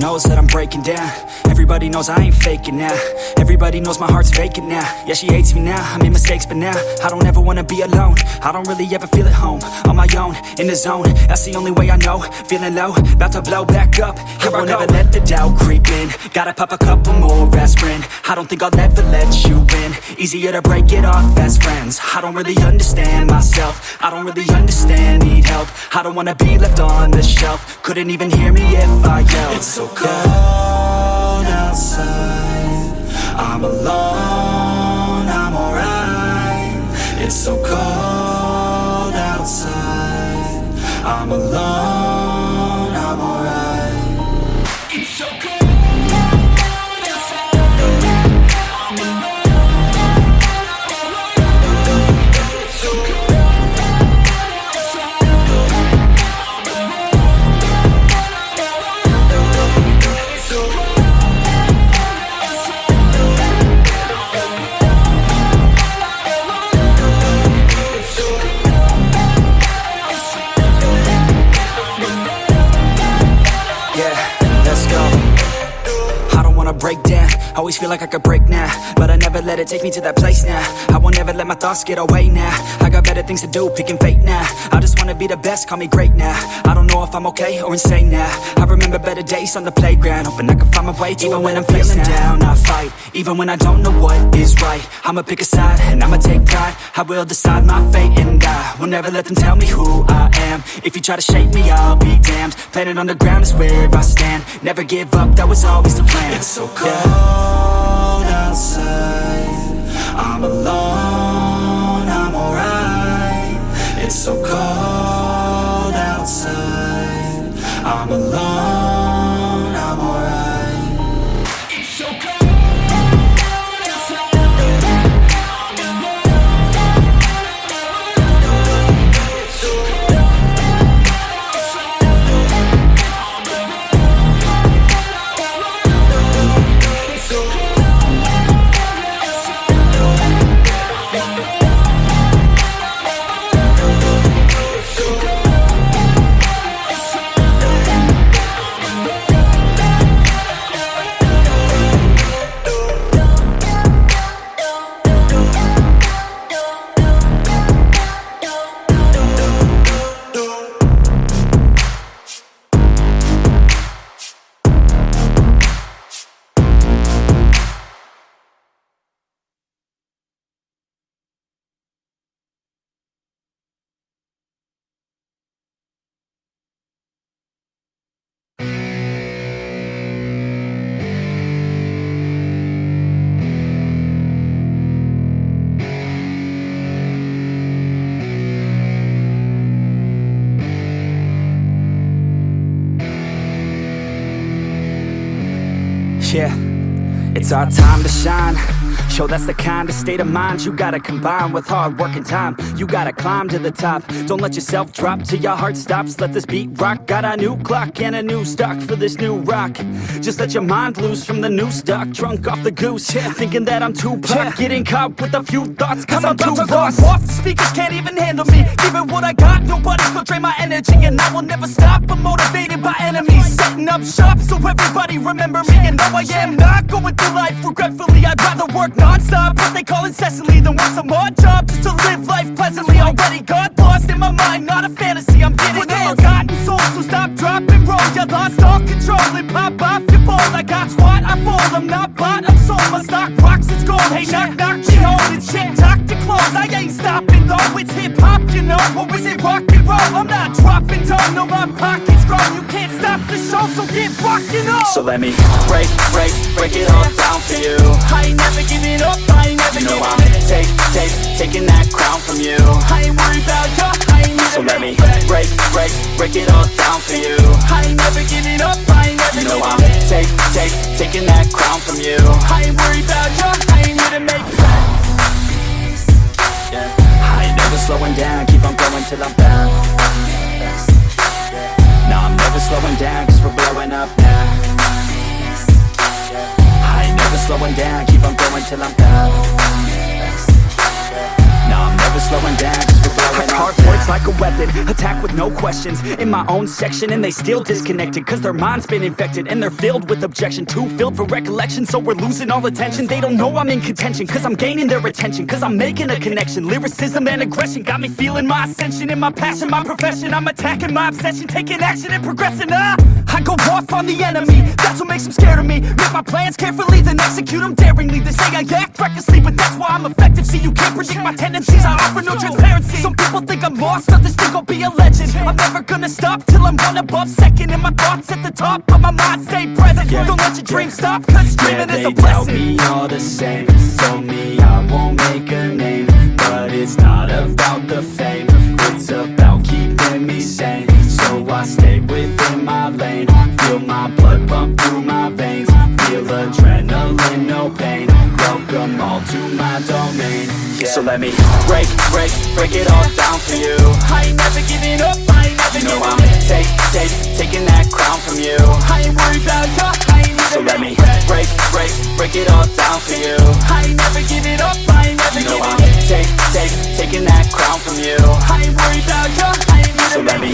knows that I'm breaking down. Everybody knows I ain't faking now. Everybody knows my heart's vacant now. Yeah, she hates me now, I made mistakes but now I don't ever wanna be alone. I don't really ever feel at home. On my own, in the zone, that's the only way I know. Feeling low, about to blow back up. Here I won't ever let the doubt creep in. Gotta pop a couple more aspirin. I don't think I'll ever let you in. Easier to break it off best friends. I don't really understand myself. I don't really understand, need help. I don't wanna be left on the shelf. Couldn't even hear me if I yelled. It's so cold outside, I'm alone, I'm alright. It's so cold outside, I'm alone, I'm alright. It's so cold. Break down, always feel like I could break now, but I never let it take me to that place now. I won't ever let my thoughts get away now. I got better things to do, picking fate now. I just wanna be the best, call me great now. I don't know if I'm okay or insane now. I remember better days on the playground, hoping I can find my way. Even when I'm feeling down, I fight. Even when I don't know what is right, I'ma pick a side and I'ma take pride. I will decide my fate and I will never let them tell me who I am. If you try to shake me, I'll be damned. Planet on the ground is where I stand. Never give up, that was always the plan. It's so cold outside, I'm alone, I'm alright. It's so cold outside, I'm alone, I'm alright. It's so cold. Yeah, it's our time to shine. Show that's the kind of state of mind you gotta combine with hard work and time. You gotta climb to the top. Don't let yourself drop till your heart stops. Let this beat rock. Got a new clock and a new stock for this new rock. Just let your mind loose from the new stock. Drunk off the goose, thinking that I'm too pop. Getting caught with a few thoughts cause I'm too lost. Off, the speakers can't even handle me. Giving what I got, nobody's gonna drain my energy. And I will never stop, I'm motivated by enemies. Setting up shop so everybody remember me. And no, I am not going through life regretfully. I'd rather work non-stop, what they call incessantly, than work some odd job just to live life pleasantly. Already got lost in my mind, not a fantasy, I'm getting with a forgotten soul, so stop, drop, and roll. You lost all control and pop off your ball. I got squat, I fall, I'm not bought, I'm sold. My stock rocks, it's gold. Hey, knock, knock, she home, it's shit, talk to close. I ain't stopping though, it's hip-hop, you know. Or is it rock and roll? I'm not dropping down, no, my pocket's grown. You can't stop the show, so get rockin' on. So let me break it all down for you. I ain't never giving up, I ain't never giving up. Taking that crown from you. I ain't worried about you, I ain't never. So let me break it all down for you. I ain't never giving up, I ain't never giving up. Taking that crown from you. I ain't worried about you, I ain't here to make friends. Yeah. I ain't never slowing down, keep on going till I'm down. No, I'm never slowing down, cause we're blowing up now. I ain't never slowing down, keep on going till I'm down. Nah, I'm never slowing down, just we're blowing up. Hard words like a weapon, attack with no questions. In my own section and they still disconnected, cause their mind's been infected and they're filled with objection. Too filled for recollection, so we're losing all attention. They don't know I'm in contention, cause I'm gaining their attention, cause I'm making a connection. Lyricism and aggression got me feeling my ascension. In my passion, my profession, I'm attacking my obsession, taking action and progressing. I go off on the enemy, that's what makes them scared of me. Make my plans carefully, then execute them daringly. They say I act recklessly, but that's why I'm effective. See, you can't predict my tendencies, I offer no transparency. Some people think I'm lost, others think I'll be a legend. I'm never gonna stop till I'm one above second. And my thoughts at the top, but my mind stay present. Don't let your dreams stop, cause dreaming is a blessing. They tell me all the same, told me I won't make a name, but it's not about the fame, it's about keeping me sane. So I stay within my lane, feel my blood pump through my veins, feel adrenaline, no pain. Welcome all to my domain. So let me break it all down for you. I ain't never giving up, I ain't never giving up. Taking that crown from you. I ain't worried about you, I ain't never. So let me break it all down for you. I ain't never giving up, I ain't never giving up. Taking that crown from you. I ain't worried about you, I ain't never. So let me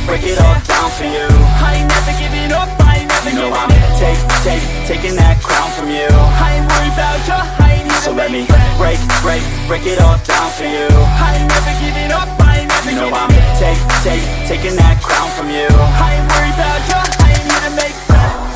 break it all down for you. I ain't never giving up, I ain't never giving up. Taking that crown from you. I ain't worried about you, I ain't never. So let me break it all down for you. I ain't never giving up, I ain't never giving up. Taking that crown from you. I ain't worried about you, I ain't gonna make friends.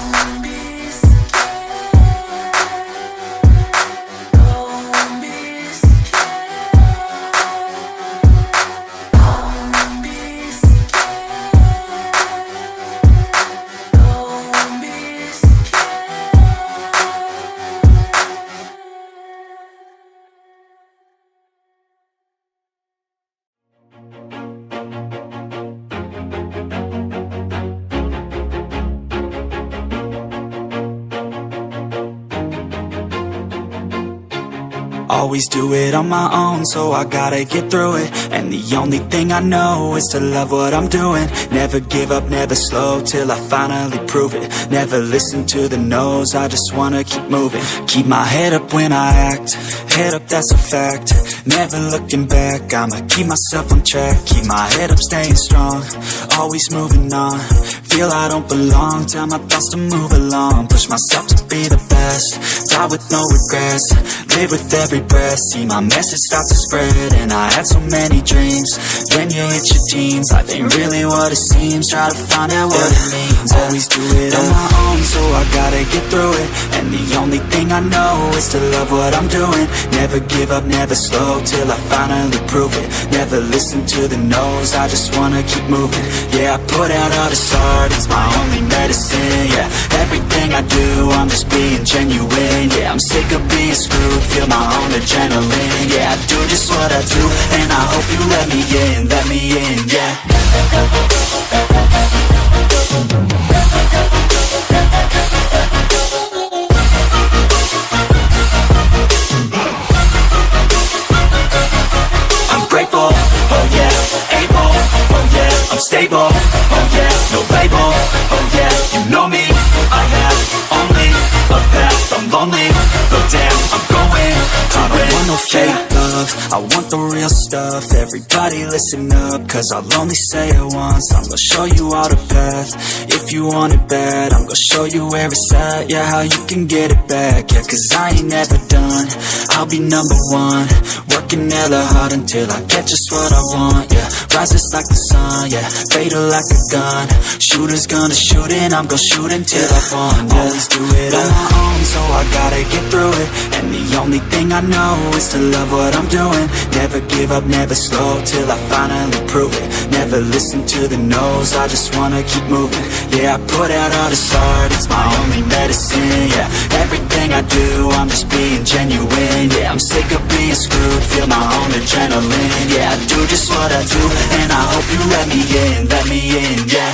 Always do it on my own, so I gotta get through it. And the only thing I know is to love what I'm doing. Never give up, never slow, till I finally prove it. Never listen to the no's, I just wanna keep moving. Keep my head up when I act, head up, that's a fact. Never looking back, I'ma keep myself on track. Keep my head up, staying strong, always moving on. Feel I don't belong, tell my thoughts to move along. Push myself to be the best, die with no regrets. Live with every breath, see my message start to spread. And I had so many dreams, then you hit your teens. Life ain't really what it seems, try to find out what it means. Always do it on my own, so I gotta get through it. And the only thing I know is to love what I'm doing. Never give up, never slow, till I finally prove it. Never listen to the no's, I just wanna keep moving. Yeah, I put out all this art, it's my only medicine. Yeah, everything I do, I'm just being genuine. Yeah, I'm sick of being screwed, feel my own adrenaline. Yeah, I do just what I do, and I hope you let me in, yeah. I'm grateful, oh yeah, able, oh yeah, I'm stable, oh yeah, no label, oh yeah, you know me, I have only a path, I'm lonely, but damn, I'm going to I don't want no fake love, I want the real stuff. Everybody listen up, cause I'll only say it once. I'm gonna show you all the path, if you want it bad. I'm gonna show you where it's at, yeah, how you can get it back. Yeah, cause I ain't never done, I'll be number one. Working hella hard until I get just what I want, yeah. Rises like the sun, yeah, fatal like a gun. Shooter's gonna shoot and I'm gonna shoot until I won, yeah. Always do it on my own, so I gotta get through it. And the only thing I know is to love what I'm doing. Never give up, never slow, till I finally prove it. Never listen to the no's, I just wanna keep moving. Yeah, I put out all this art, it's my only medicine. Yeah, everything I do, I'm just being genuine. Yeah, I'm sick of being screwed, feel my own adrenaline. Yeah, I do just what I do, and I hope you let me in, yeah.